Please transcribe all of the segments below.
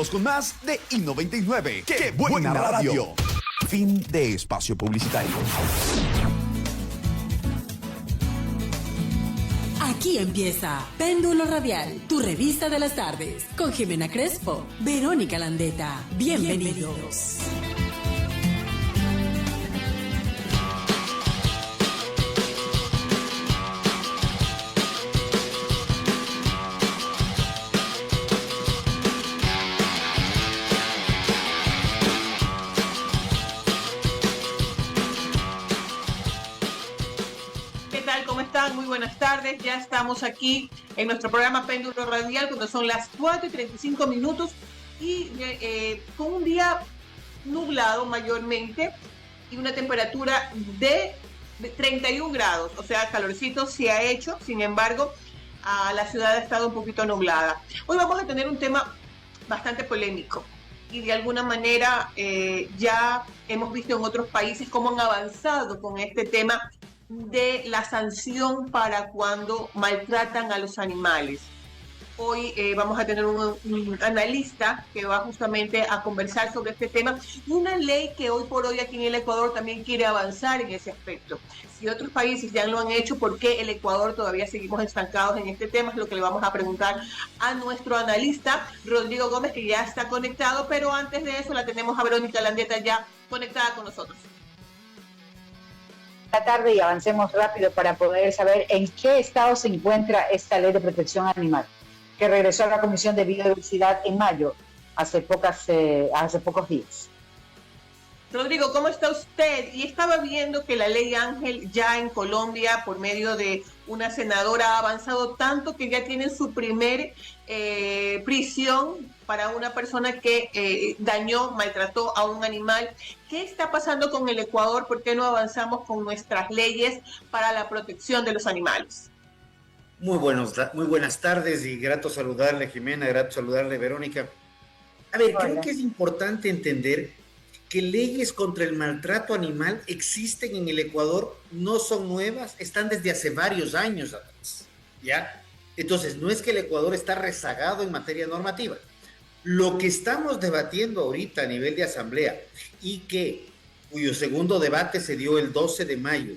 Seguimos con más de I99. ¡Qué buena radio! Fin de espacio publicitario. Aquí empieza Péndulo Radial, tu revista de las tardes, con Jimena Crespo, Verónica Landeta. Bienvenidos. Muy buenas tardes, ya estamos aquí en nuestro programa Péndulo Radial cuando son las 4:35 y con un día nublado mayormente y una temperatura de 31 grados, o sea, calorcito se ha hecho, sin embargo, la ciudad ha estado un poquito nublada. Hoy vamos a tener un tema bastante polémico y de alguna manera ya hemos visto en otros países cómo han avanzado con este tema de la sanción para cuando maltratan a los animales. Hoy vamos a tener un analista que va justamente a conversar sobre este tema, una ley que hoy por hoy aquí en el Ecuador también quiere avanzar en ese aspecto. Si otros países ya lo han hecho, ¿por qué el Ecuador todavía seguimos estancados en este tema? Es lo que le vamos a preguntar a nuestro analista, Rodrigo Gómez, que ya está conectado, pero antes de eso la tenemos a Verónica Landeta ya conectada con nosotros. La tarde y avancemos rápido para poder saber en qué estado se encuentra esta ley de protección animal, que regresó a la Comisión de Biodiversidad en mayo, hace pocos días. Rodrigo, ¿cómo está usted? Y estaba viendo que la ley Ángel ya en Colombia, por medio de una senadora, ha avanzado tanto que ya tienen su primer prisión para una persona que maltrató a un animal. ¿Qué está pasando con el Ecuador? ¿Por qué no avanzamos con nuestras leyes para la protección de los animales? Muy buenas tardes y grato saludarle, Jimena, grato saludarle, Verónica. A ver, creo que es importante entender que leyes contra el maltrato animal existen en el Ecuador, no son nuevas, están desde hace varios años atrás, ¿ya? Entonces, no es que el Ecuador está rezagado en materia normativa. Lo que estamos debatiendo ahorita a nivel de asamblea y cuyo segundo debate se dio el 12 de mayo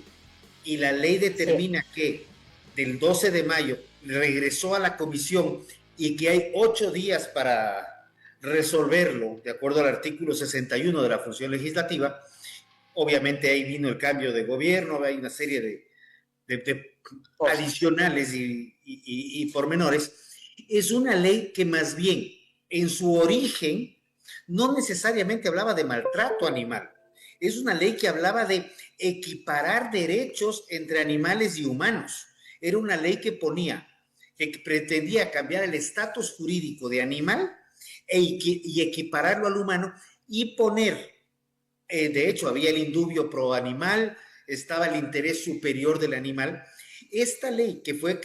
y la ley determina que del 12 de mayo regresó a la comisión y que hay 8 días para resolverlo, de acuerdo al artículo 61 de la función legislativa. Obviamente ahí vino el cambio de gobierno, hay una serie de adicionales y pormenores. Es una ley que más bien en su origen no necesariamente hablaba de maltrato animal. Es una ley que hablaba de equiparar derechos entre animales y humanos. Era una ley que pretendía cambiar el estatus jurídico de animal y equipararlo al humano y poner, de hecho había el indubio pro animal, estaba el interés superior del animal. Esta ley que fue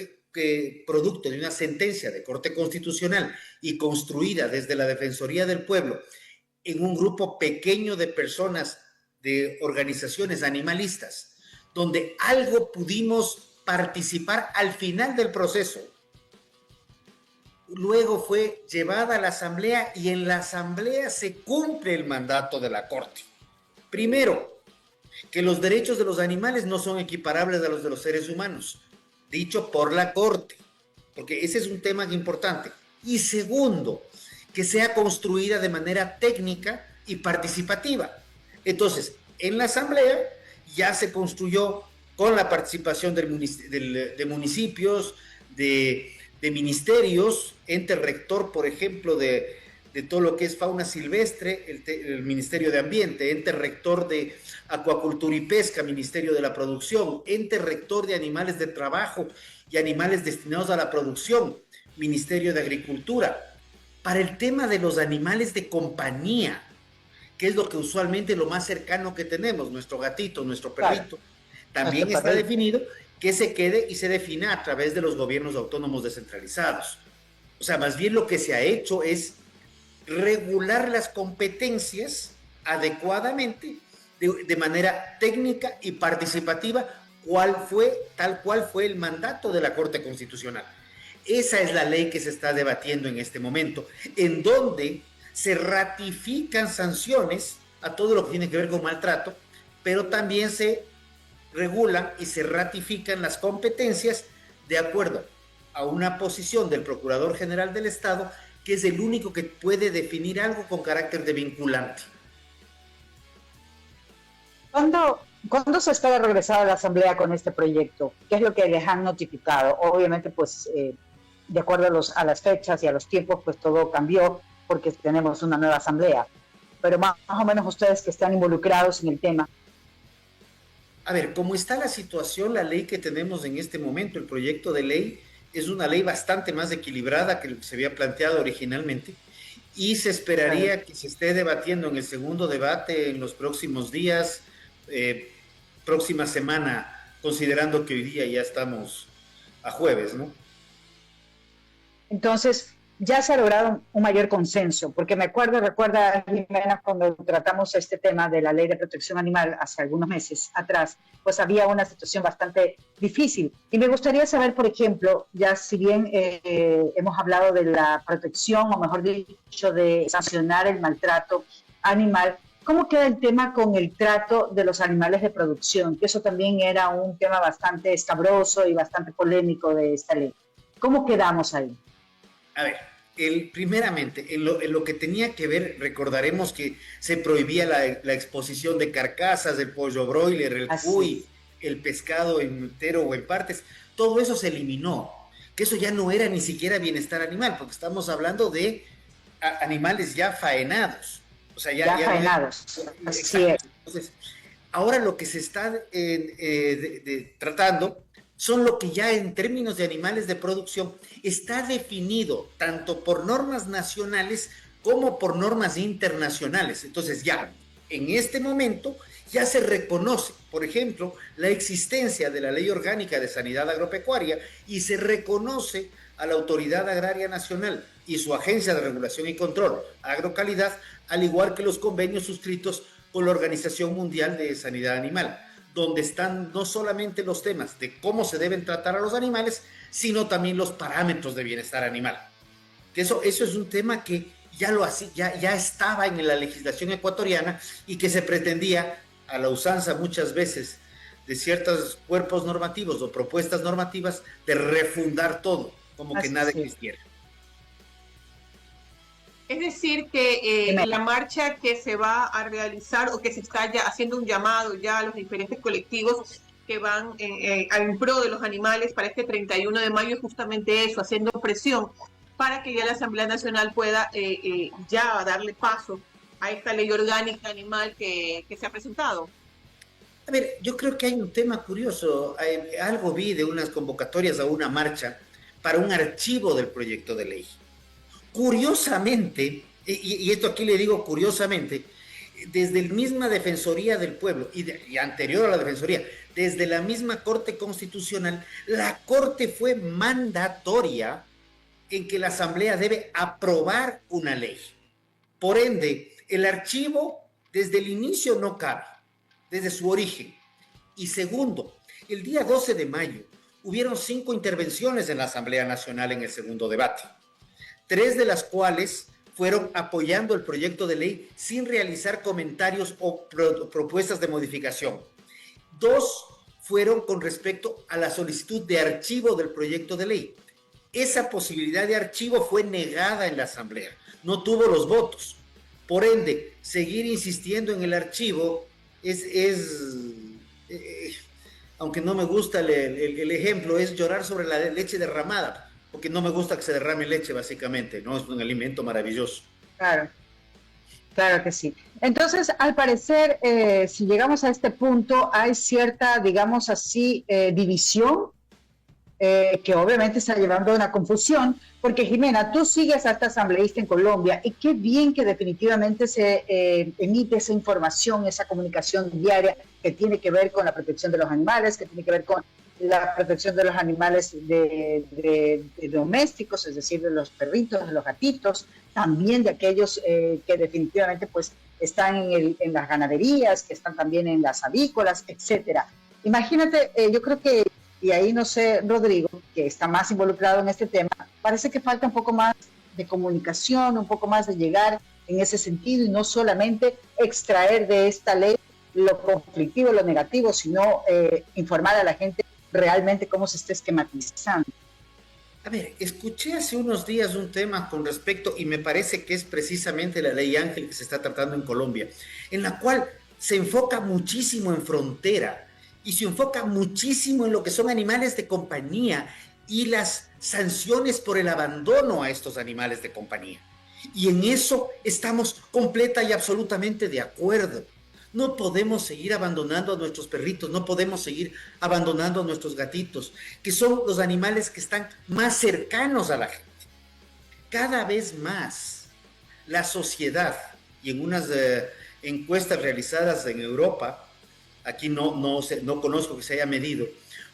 producto de una sentencia de Corte Constitucional y construida desde la Defensoría del Pueblo en un grupo pequeño de personas, de organizaciones animalistas, donde algo pudimos participar al final del proceso. Luego fue llevada a la asamblea y en la asamblea se cumple el mandato de la Corte. Primero, que los derechos de los animales no son equiparables a los de los seres humanos, dicho por la Corte, porque ese es un tema importante. Y segundo, que sea construida de manera técnica y participativa. Entonces, en la asamblea ya se construyó con la participación de municipios, de ministerios, ente rector, por ejemplo, de todo lo que es fauna silvestre, el Ministerio de Ambiente, ente rector de Acuacultura y Pesca, Ministerio de la Producción, ente rector de Animales de Trabajo y Animales destinados a la producción, Ministerio de Agricultura. Para el tema de los animales de compañía, que es lo que usualmente lo más cercano que tenemos, nuestro gatito, nuestro perrito, también está definido que se quede y se defina a través de los gobiernos autónomos descentralizados. O sea, más bien lo que se ha hecho es regular las competencias adecuadamente, de manera técnica y participativa, tal cual fue el mandato de la Corte Constitucional. Esa es la ley que se está debatiendo en este momento, en donde se ratifican sanciones a todo lo que tiene que ver con maltrato, pero también se regulan y se ratifican las competencias de acuerdo a una posición del Procurador General del Estado, que es el único que puede definir algo con carácter de vinculante. ¿Cuándo se espera regresar a la Asamblea con este proyecto? ¿Qué es lo que les han notificado? Obviamente, pues, de acuerdo a las fechas y a los tiempos, pues todo cambió porque tenemos una nueva Asamblea. Pero más o menos ustedes que están involucrados en el tema. A ver, como está la situación, la ley que tenemos en este momento, el proyecto de ley, es una ley bastante más equilibrada que lo que se había planteado originalmente, y se esperaría que se esté debatiendo en el segundo debate en los próximos días, próxima semana, considerando que hoy día ya estamos a jueves, ¿no? Entonces, ya se ha logrado un mayor consenso, porque recuerda, Jimena, cuando tratamos este tema de la Ley de Protección Animal hace algunos meses atrás, pues había una situación bastante difícil. Y me gustaría saber, por ejemplo, ya si bien hemos hablado de la protección, o mejor dicho, de sancionar el maltrato animal, ¿cómo queda el tema con el trato de los animales de producción? Que eso también era un tema bastante escabroso y bastante polémico de esta ley. ¿Cómo quedamos ahí? A ver, primeramente, en lo que tenía que ver, recordaremos que se prohibía la exposición de carcasas, del pollo broiler, el cuy, el pescado entero o en partes. Todo eso se eliminó, que eso ya no era ni siquiera bienestar animal, porque estamos hablando de animales ya faenados. O sea, ya faenados. Así es. Entonces, ahora lo que se está tratando son lo que ya en términos de animales de producción está definido tanto por normas nacionales como por normas internacionales. Entonces ya en este momento ya se reconoce, por ejemplo, la existencia de la Ley Orgánica de Sanidad Agropecuaria, y se reconoce a la Autoridad Agraria Nacional y su Agencia de Regulación y Control, Agrocalidad, al igual que los convenios suscritos con la Organización Mundial de Sanidad Animal, donde están no solamente los temas de cómo se deben tratar a los animales, sino también los parámetros de bienestar animal. Que eso es un tema que ya estaba en la legislación ecuatoriana, y que se pretendía, a la usanza muchas veces de ciertos cuerpos normativos o propuestas normativas, de refundar todo, como que nada existiera. Es decir, que la marcha que se va a realizar, o que se está ya haciendo un llamado ya a los diferentes colectivos que van en pro de los animales para este 31 de mayo, es justamente eso, haciendo presión para que ya la Asamblea Nacional pueda ya darle paso a esta ley orgánica animal que se ha presentado. A ver, yo creo que hay un tema curioso. Algo vi de unas convocatorias a una marcha para un archivo del proyecto de ley. Curiosamente, y esto aquí le digo curiosamente, desde la misma Defensoría del Pueblo y anterior a la Defensoría, desde la misma Corte Constitucional, la Corte fue mandatoria en que la Asamblea debe aprobar una ley. Por ende, el archivo desde el inicio no cabe, desde su origen. Y segundo, el día 12 de mayo hubieron 5 intervenciones en la Asamblea Nacional en el segundo debate, 3 de las cuales fueron apoyando el proyecto de ley sin realizar comentarios o propuestas de modificación. 2 fueron con respecto a la solicitud de archivo del proyecto de ley. Esa posibilidad de archivo fue negada en la Asamblea, no tuvo los votos. Por ende, seguir insistiendo en el archivo aunque no me gusta el ejemplo, es llorar sobre la leche derramada, porque no me gusta que se derrame leche, básicamente, ¿no? Es un alimento maravilloso. Claro que sí. Entonces, al parecer, si llegamos a este punto, hay cierta, digamos así, división, que obviamente está llevando a una confusión, porque Jimena, tú sigues a esta asambleísta en Colombia, y qué bien que definitivamente se emite esa información, esa comunicación diaria que tiene que ver con la protección de los animales, que tiene que ver con la protección de los animales de domésticos, es decir, de los perritos, de los gatitos, también de aquellos que definitivamente pues están en las ganaderías, que están también en las avícolas, etcétera. Imagínate, yo creo que, y ahí no sé, Rodrigo, que está más involucrado en este tema, parece que falta un poco más de comunicación, un poco más de llegar en ese sentido y no solamente extraer de esta ley lo conflictivo, lo negativo, sino informar a la gente realmente cómo se está esquematizando. A ver, escuché hace unos días un tema con respecto, y me parece que es precisamente la ley Ángel que se está tratando en Colombia, en la cual se enfoca muchísimo en frontera y se enfoca muchísimo en lo que son animales de compañía y las sanciones por el abandono a estos animales de compañía. Y en eso estamos completa y absolutamente de acuerdo. No podemos seguir abandonando a nuestros perritos, no podemos seguir abandonando a nuestros gatitos, que son los animales que están más cercanos a la gente. Cada vez más la sociedad, y en unas encuestas realizadas en Europa, aquí no conozco que se haya medido,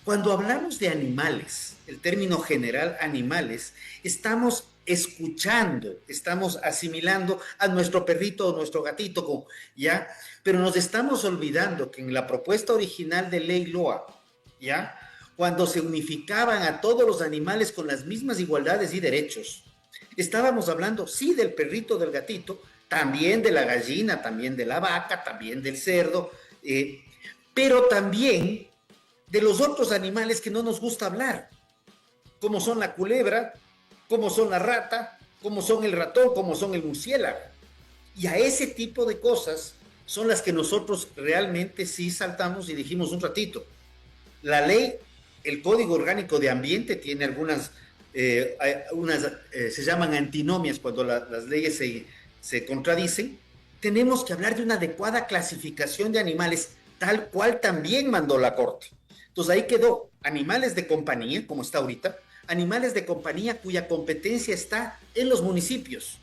cuando hablamos de animales, el término general animales, estamos escuchando, estamos asimilando a nuestro perrito o nuestro gatito, ¿ya? Pero nos estamos olvidando que en la propuesta original de ley LOA, ¿ya? Cuando se unificaban a todos los animales con las mismas igualdades y derechos, estábamos hablando, sí, del perrito, del gatito, también de la gallina, también de la vaca, también del cerdo, pero también de los otros animales que no nos gusta hablar, como son la culebra, como son la rata, como son el ratón, como son el murciélago. Y a ese tipo de cosas son las que nosotros realmente sí saltamos y dijimos un ratito. La ley, el Código Orgánico de Ambiente tiene algunas, se llaman antinomias cuando las leyes se contradicen. Tenemos que hablar de una adecuada clasificación de animales, tal cual también mandó la Corte. Entonces ahí quedó animales de compañía, como está ahorita, animales de compañía cuya competencia está en los municipios,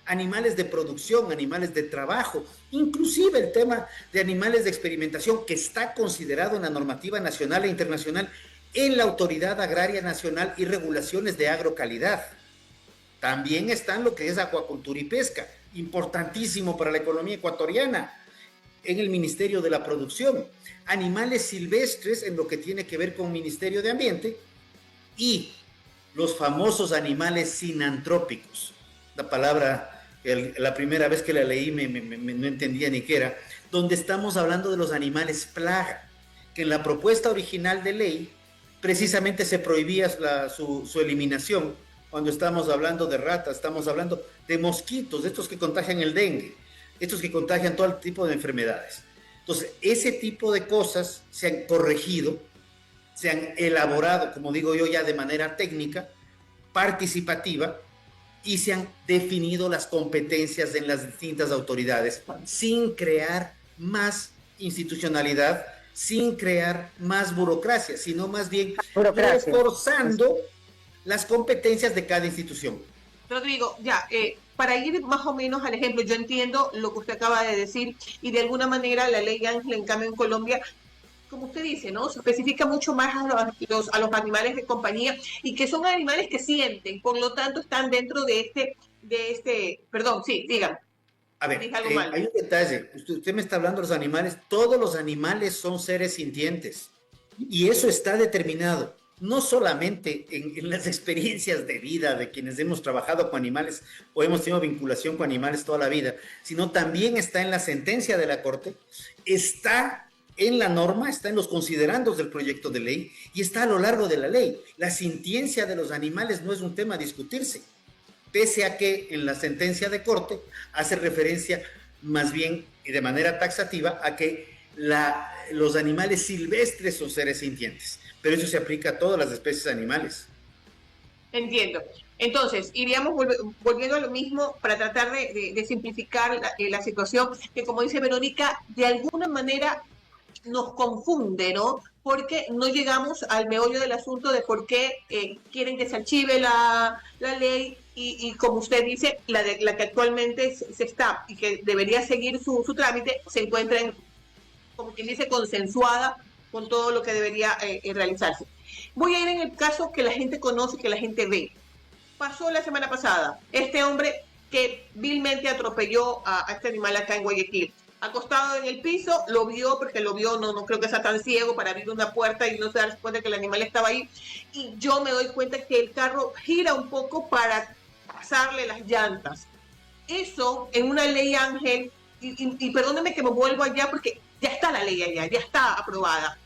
animales de producción, animales de trabajo, inclusive el tema de animales de experimentación que está considerado en la normativa nacional e internacional en la Autoridad Agraria Nacional y regulaciones de agrocalidad. También están lo que es acuacultura y pesca, importantísimo para la economía ecuatoriana, en el Ministerio de la Producción, animales silvestres en lo que tiene que ver con Ministerio de Ambiente, y los famosos animales sinantrópicos. La palabra, la primera vez que la leí no entendía ni qué era, donde estamos hablando de los animales plaga, que en la propuesta original de ley precisamente se prohibía su eliminación. Cuando estamos hablando de ratas, estamos hablando de mosquitos, de estos que contagian el dengue, estos que contagian todo tipo de enfermedades. Entonces, ese tipo de cosas se han corregido, se han elaborado, como digo yo, ya de manera técnica, participativa, y se han definido las competencias en las distintas autoridades, sin crear más institucionalidad, sin crear más burocracia, sino más bien reforzando las competencias de cada institución. Rodrigo, ya, para ir más o menos al ejemplo, yo entiendo lo que usted acaba de decir y de alguna manera la ley Ángel, en cambio en Colombia, como usted dice, ¿no? Se especifica mucho más a los animales de compañía y que son animales que sienten, por lo tanto están dentro de perdón, sí, digan. A ver, hay un detalle, usted me está hablando de los animales, todos los animales son seres sintientes y eso está determinado, no solamente en las experiencias de vida de quienes hemos trabajado con animales o hemos tenido vinculación con animales toda la vida, sino también está en la sentencia de la Corte, está en la norma, está en los considerandos del proyecto de ley y está a lo largo de la ley. La sintiencia de los animales no es un tema a discutirse, pese a que en la sentencia de Corte hace referencia más bien y de manera taxativa a que los animales silvestres son seres sintientes, pero eso se aplica a todas las especies animales. Entiendo. Entonces, iríamos volviendo a lo mismo para tratar de simplificar la situación, que como dice Verónica, de alguna manera nos confunde, ¿no? Porque no llegamos al meollo del asunto de por qué quieren que se archive la ley y como usted dice, la que actualmente se está y que debería seguir su trámite, se encuentra como quien dice, consensuada con todo lo que debería realizarse. Voy a ir en el caso que la gente conoce, que la gente ve. Pasó la semana pasada, este hombre que vilmente atropelló a este animal acá en Guayaquil. Acostado en el piso, lo vio, porque lo vio, no creo que sea tan ciego para abrir una puerta y no se darse cuenta que el animal estaba ahí. Y yo me doy cuenta que el carro gira un poco para pasarle las llantas. eso en una ley, Ángel, y perdóneme que me vuelvo allá porque ya está la ley allá, ya está aprobada.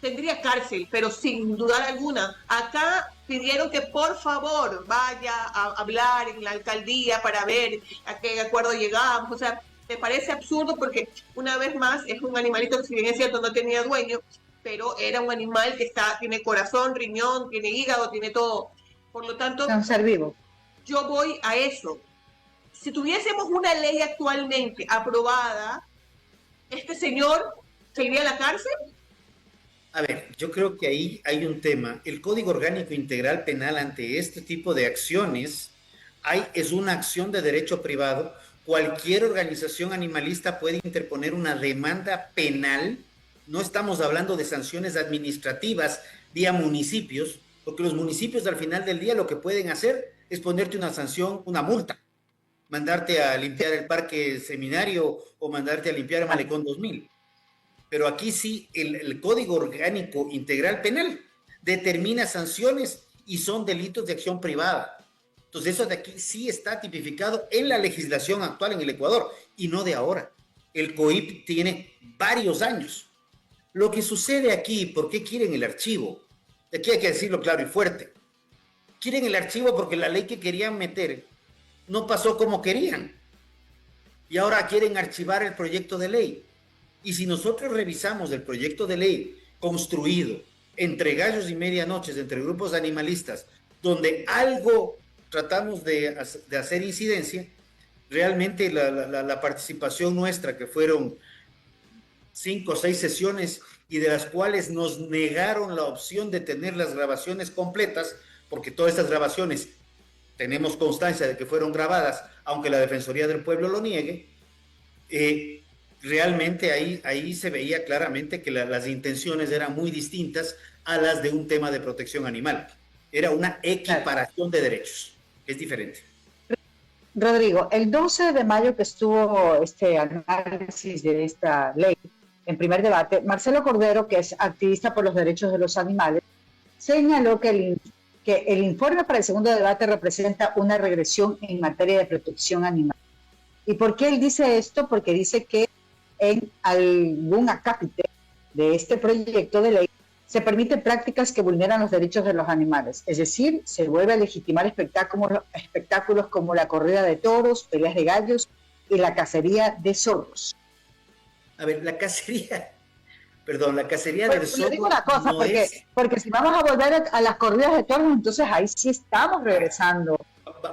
Tendría cárcel, pero sin dudar alguna. Acá pidieron que por favor vaya a hablar en la alcaldía para ver a qué acuerdo llegamos. O sea, me parece absurdo porque una vez más es un animalito que, si bien es cierto, no tenía dueño, pero era un animal que tiene corazón, riñón, tiene hígado, tiene todo. Por lo tanto, Es un ser vivo. yo voy a eso. Si tuviésemos una ley actualmente aprobada, ¿este señor se iría a la cárcel? A ver, yo creo que ahí hay un tema. El Código Orgánico Integral Penal ante este tipo de acciones es una acción de derecho privado. Cualquier organización animalista puede interponer una demanda penal. No estamos hablando de sanciones administrativas vía municipios, porque los municipios al final del día lo que pueden hacer es ponerte una sanción, una multa, mandarte a limpiar el Parque Seminario o mandarte a limpiar el Malecón 2000. Pero aquí sí, el Código Orgánico Integral Penal determina sanciones y son delitos de acción privada. Entonces eso de aquí sí está tipificado en la legislación actual en el Ecuador y no de ahora. El COIP tiene varios años. Lo que sucede aquí, ¿por qué quieren el archivo? Aquí hay que decirlo claro y fuerte. Quieren el archivo porque la ley que querían meter no pasó como querían. Y ahora quieren archivar el proyecto de ley. Y si nosotros revisamos el proyecto de ley construido entre gallos y medianoches, entre grupos animalistas, donde algo tratamos de hacer incidencia, realmente la participación nuestra, que fueron 5 o 6 sesiones y de las cuales nos negaron la opción de tener las grabaciones completas, porque todas estas grabaciones tenemos constancia de que fueron grabadas, aunque la Defensoría del Pueblo lo niegue, realmente ahí se veía claramente que las intenciones eran muy distintas a las de un tema de protección animal. Era una equiparación de derechos, es diferente. Rodrigo, el 12 de mayo que estuvo este análisis de esta ley en primer debate, Marcelo Cordero, que es activista por los derechos de los animales, señaló que el informe para el segundo debate representa una regresión en materia de protección animal. ¿Y por qué él dice esto? Porque dice que en algún acápite de este proyecto de ley se permiten prácticas que vulneran los derechos de los animales. Es decir, se vuelve a legitimar espectáculos como la corrida de toros, peleas de gallos y la cacería de zorros. A ver, la cacería del zorro. Digo una cosa, porque si vamos a volver a las corridas de toros, entonces ahí sí estamos regresando.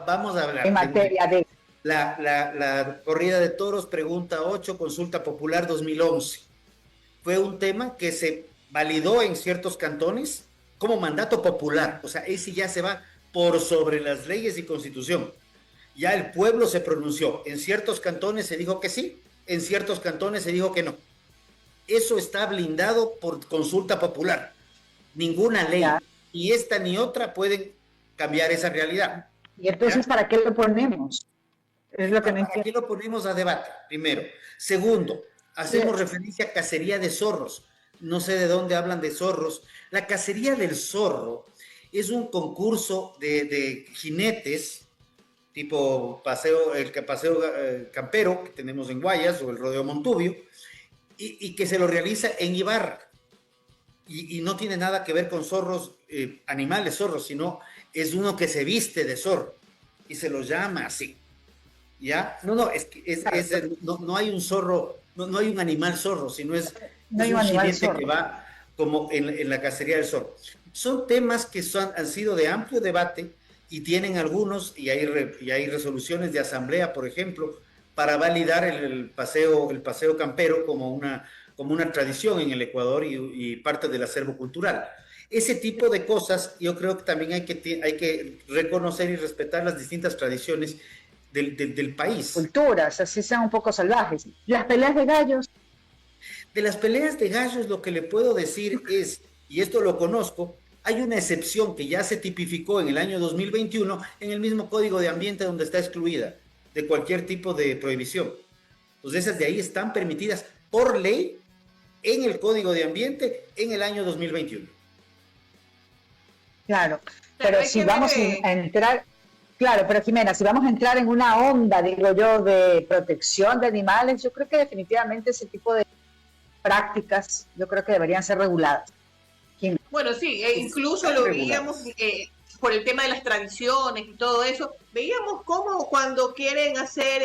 Vamos a hablar en materia de la corrida de toros, pregunta 8, consulta popular 2011. Fue un tema que se validó en ciertos cantones como mandato popular, o sea, ese ya se va por sobre las leyes y constitución. Ya el pueblo se pronunció, en ciertos cantones se dijo que sí, en ciertos cantones se dijo que no. Eso está blindado por consulta popular. Ninguna ley, ni esta ni otra, pueden cambiar esa realidad. Y entonces, ¿para qué lo ponemos? Es lo que no entiendo. ¿Para qué lo ponemos a debate? Primero. Segundo, hacemos referencia a cacería de zorros. No sé de dónde hablan de zorros. La cacería del zorro es un concurso de jinetes, tipo el paseo campero que tenemos en Guayas o el rodeo Montubio, y que se lo realiza en Ibarra. Y no tiene nada que ver con zorros, animales zorros, sino es uno que se viste de zorro y se lo llama así. ¿Ya? No hay un zorro, no hay un animal zorro, sino es un jinete que va como en la cacería del zorro. Son temas que han sido de amplio debate y tienen algunos, y hay resoluciones de asamblea, por ejemplo, para validar el paseo campero como una tradición en el Ecuador y parte del acervo cultural. Ese tipo de cosas yo creo que también hay que reconocer y respetar las distintas tradiciones del país. Culturas, así sean un poco salvajes. Las peleas de gallos. De las peleas de gallos lo que le puedo decir es, y esto lo conozco, hay una excepción que ya se tipificó en el año 2021 en el mismo Código de Ambiente donde está excluida de cualquier tipo de prohibición. Entonces esas de ahí están permitidas por ley en el Código de Ambiente en el año 2021. Claro, pero si vamos a entrar Claro, pero Jimena, si vamos a entrar en una onda, digo yo, de protección de animales, yo creo que definitivamente ese tipo de prácticas, yo creo que deberían ser reguladas. Jimena. Bueno, sí, incluso lo veíamos por el tema de las tradiciones y todo eso. Veíamos cómo cuando quieren hacer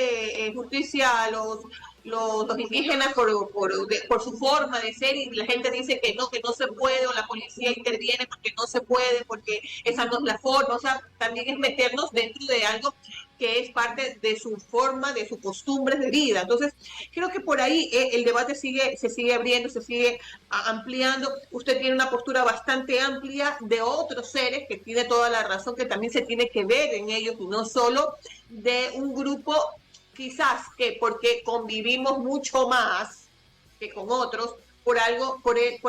justicia a los indígenas por su forma de ser, y la gente dice que no se puede, o la policía interviene porque no se puede, porque esa no es la forma. O sea, también es meternos dentro de algo que es parte de su forma, de sus costumbres de vida. Entonces, creo que por ahí el debate se sigue abriendo, se sigue ampliando. Usted tiene una postura bastante amplia de otros seres, que tiene toda la razón, que también se tiene que ver en ellos, y no solo de un grupo, quizás que porque convivimos mucho más que con otros, por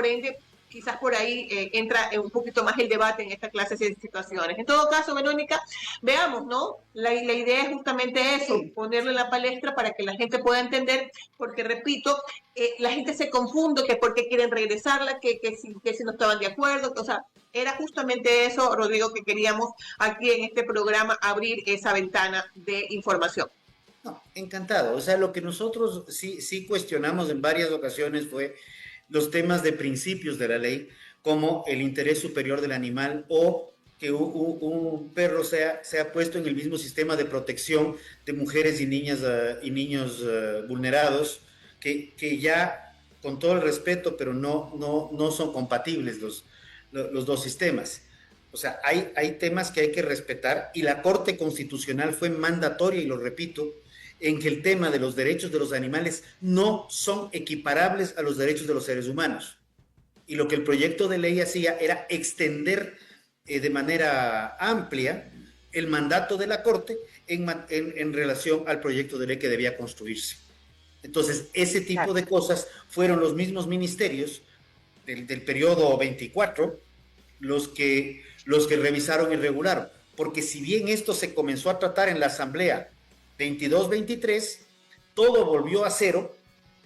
ende, quizás por ahí entra un poquito más el debate en esta clase de situaciones. En todo caso, Verónica, veamos, ¿no? La idea es justamente eso, ponerlo en la palestra para que la gente pueda entender, porque repito, la gente se confunde, que por qué quieren regresarla, que si no estaban de acuerdo. O sea, era justamente eso, Rodrigo, que queríamos aquí en este programa, abrir esa ventana de información. No, encantado. O sea, lo que nosotros sí cuestionamos en varias ocasiones fue los temas de principios de la ley, como el interés superior del animal, o que un perro sea puesto en el mismo sistema de protección de mujeres y niñas y niños vulnerados, que ya, con todo el respeto, pero no son compatibles los dos sistemas. O sea, hay temas que hay que respetar, y la Corte Constitucional fue mandatoria, y lo repito, en que el tema de los derechos de los animales no son equiparables a los derechos de los seres humanos. Y lo que el proyecto de ley hacía era extender de manera amplia el mandato de la Corte en relación al proyecto de ley que debía construirse. Entonces, ese tipo de cosas fueron los mismos ministerios del periodo 24 los que revisaron y regularon. Porque si bien esto se comenzó a tratar en la Asamblea 22-23, todo volvió a cero,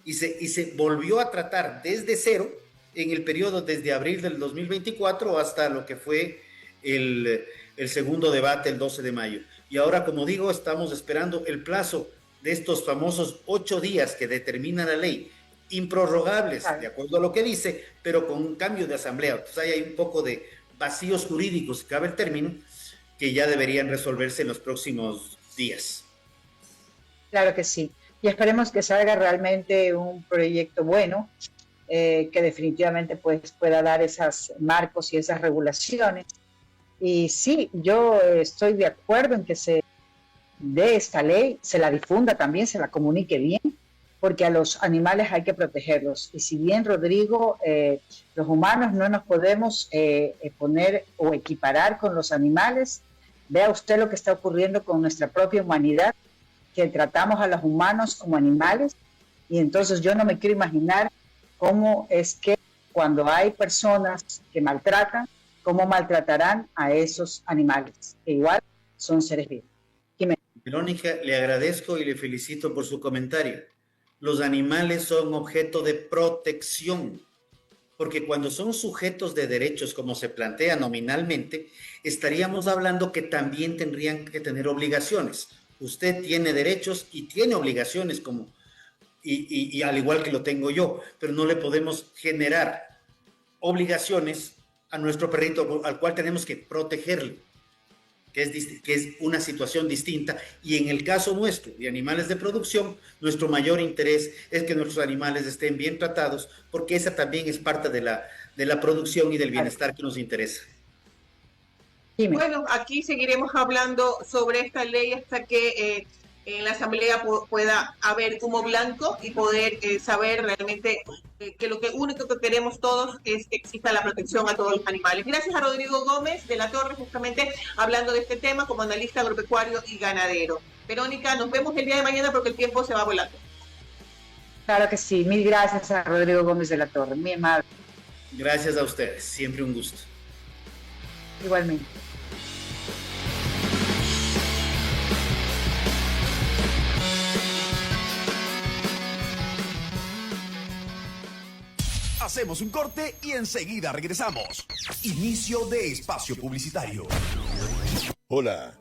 y se volvió a tratar desde cero en el periodo desde abril del 2024 hasta lo que fue el segundo debate el 12 de mayo. Y ahora, como digo, estamos esperando el plazo de estos famosos 8 días que determina la ley, improrrogables, de acuerdo a lo que dice, pero con un cambio de asamblea. Entonces ahí hay un poco de vacíos jurídicos, si cabe el término, que ya deberían resolverse en los próximos días. Claro que sí. Y esperemos que salga realmente un proyecto bueno, que definitivamente pues, pueda dar esos marcos y esas regulaciones. Y sí, yo estoy de acuerdo en que se dé esta ley, se la difunda también, se la comunique bien, porque a los animales hay que protegerlos. Y si bien, Rodrigo, los humanos no nos podemos poner o equiparar con los animales, vea usted lo que está ocurriendo con nuestra propia humanidad, que tratamos a los humanos como animales, y entonces yo no me quiero imaginar cómo es que cuando hay personas que maltratan, cómo maltratarán a esos animales, que igual son seres vivos. Verónica, le agradezco y le felicito por su comentario. Los animales son objeto de protección, porque cuando son sujetos de derechos, como se plantea nominalmente, estaríamos hablando que también tendrían que tener obligaciones. Usted tiene derechos y tiene obligaciones, y al igual que lo tengo yo, pero no le podemos generar obligaciones a nuestro perrito, al cual tenemos que protegerle, que es una situación distinta. Y en el caso nuestro, de animales de producción, nuestro mayor interés es que nuestros animales estén bien tratados, porque esa también es parte de la producción y del bienestar que nos interesa. Bueno, aquí seguiremos hablando sobre esta ley hasta que en la Asamblea pueda haber humo blanco y poder saber realmente que lo único que queremos todos es que exista la protección a todos los animales. Gracias a Rodrigo Gómez de la Torre, justamente hablando de este tema como analista agropecuario y ganadero. Verónica, nos vemos el día de mañana porque el tiempo se va volando. Claro que sí, mil gracias a Rodrigo Gómez de la Torre, mi amable. Gracias a ustedes, siempre un gusto. Igualmente. Hacemos un corte y enseguida regresamos. Inicio de espacio publicitario. Hola,